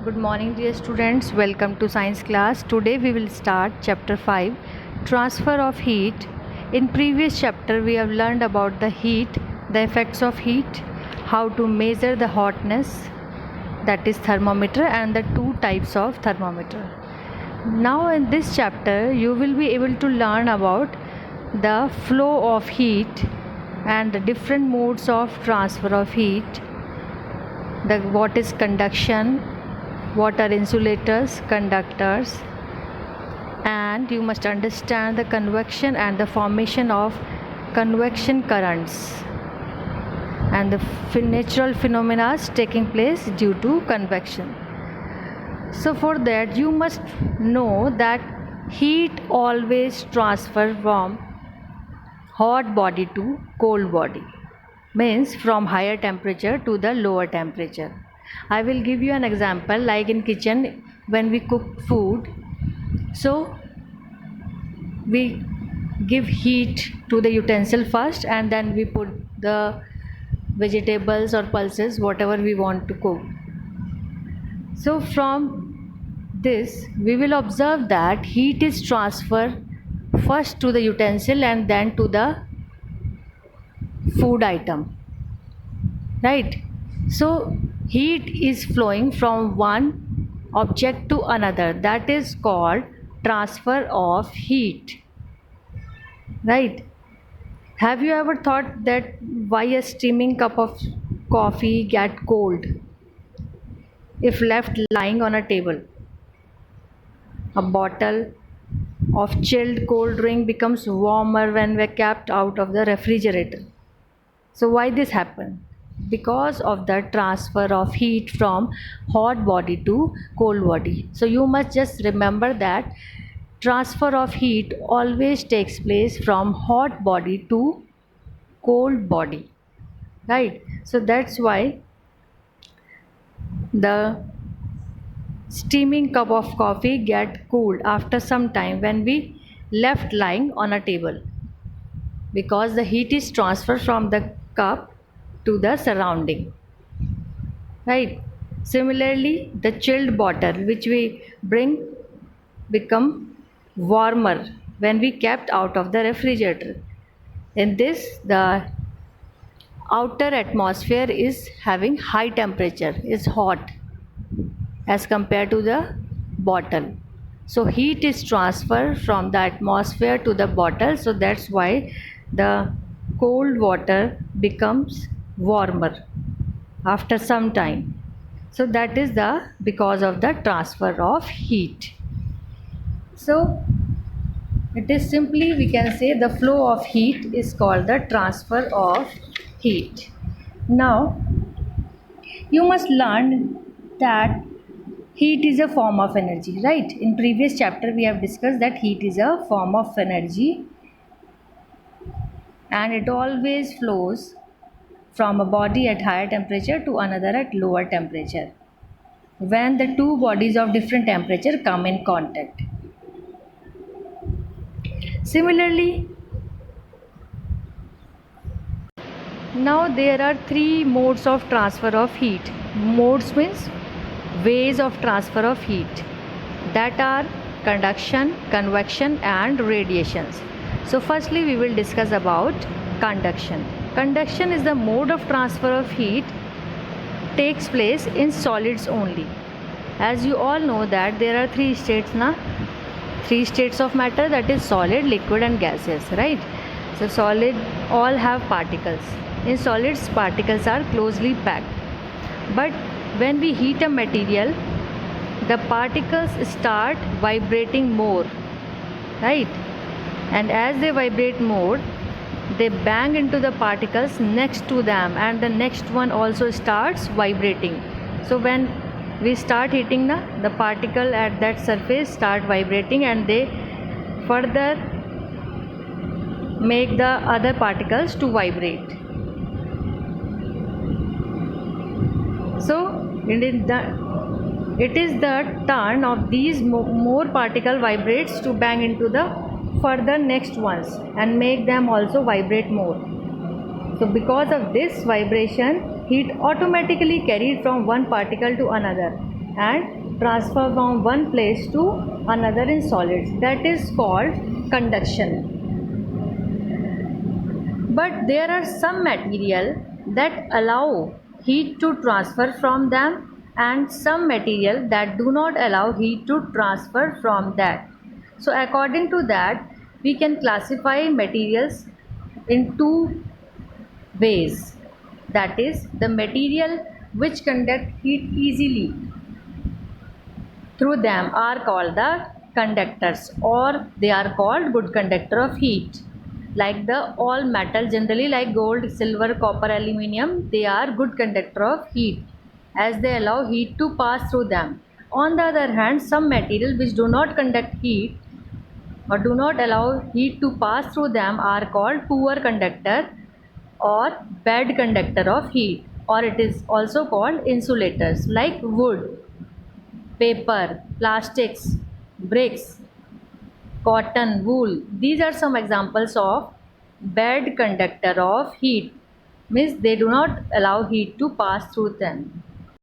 Good morning, dear students. Welcome to science class. Today we will start chapter 5, transfer of heat. In previous chapter we have learned about the heat, the effects of heat, how to measure the hotness, that is thermometer, and the two types of thermometer. Now in this chapter you will be able to learn about the flow of heat and the different modes of transfer of heat, what is conduction, what are insulators, conductors, and you must understand the convection and the formation of convection currents and the natural phenomena taking place due to convection. So for that you must know that heat always transfer from hot body to cold body, means from higher temperature to the lower temperature. I will give you an example, like in kitchen when we cook food, so we give heat to the utensil first and then we put the vegetables or pulses, whatever we want to cook. So from this we will observe that heat is transferred first to the utensil and then to the food item, right? So heat is flowing from one object to another, that is called transfer of heat, right? Have you ever thought that why a steaming cup of coffee get cold if left lying on a table? A bottle of chilled cold drink becomes warmer when we kept out of the refrigerator. So why this happen? Because of the transfer of heat from hot body to cold body. So you must just remember that transfer of heat always takes place from hot body to cold body, right? So that's why the steaming cup of coffee get cooled after some time when we left lying on a table, because the heat is transferred from the cup to the surrounding, right? Similarly, the chilled bottle which we bring become warmer when we kept out of the refrigerator. In this, the outer atmosphere is having high temperature, is hot as compared to the bottle. So heat is transferred from the atmosphere to the bottle, so that's why the cold water becomes warmer after some time. So that is the because of the transfer of heat. So it is simply, we can say, the flow of heat is called the transfer of heat. Now you must learn that heat is a form of energy, right? In previous chapter we have discussed that heat is a form of energy and it always flows from a body at higher temperature to another at lower temperature when the two bodies of different temperature come in contact. Similarly, now there are three modes of transfer of heat. Modes means ways of transfer of heat, that are conduction, convection and radiations. So firstly we will discuss about conduction. Conduction is the mode of transfer of heat takes place in solids only. As you all know that there are three states three states of matter, that is solid, liquid and gaseous, right? So solid all have particles. In solids particles are closely packed, but when we heat a material the particles start vibrating more, right? And as they vibrate more they bang into the particles next to them and the next one also starts vibrating. So when we start heating the particle at that surface start vibrating and they further make the other particles to vibrate. So it is the turn of these more particle vibrates to bang into the further next ones and make them also vibrate more. So because of this vibration, heat automatically carried from one particle to another and transfer from one place to another in solids. That is called conduction. But there are some material that allow heat to transfer from them and some material that do not allow heat to transfer from that. So according to that, we can classify materials in two ways. That is, the material which conduct heat easily through them are called the conductors, or they are called good conductor of heat. Like the all metal, generally like gold, silver, copper, aluminum, they are good conductor of heat as they allow heat to pass through them. On the other hand, some materials which do not conduct heat or do not allow heat to pass through them are called poor conductor or bad conductor of heat, or it is also called insulators like wood, paper, plastics, bricks, cotton, wool. These are some examples of bad conductor of heat. Means they do not allow heat to pass through them.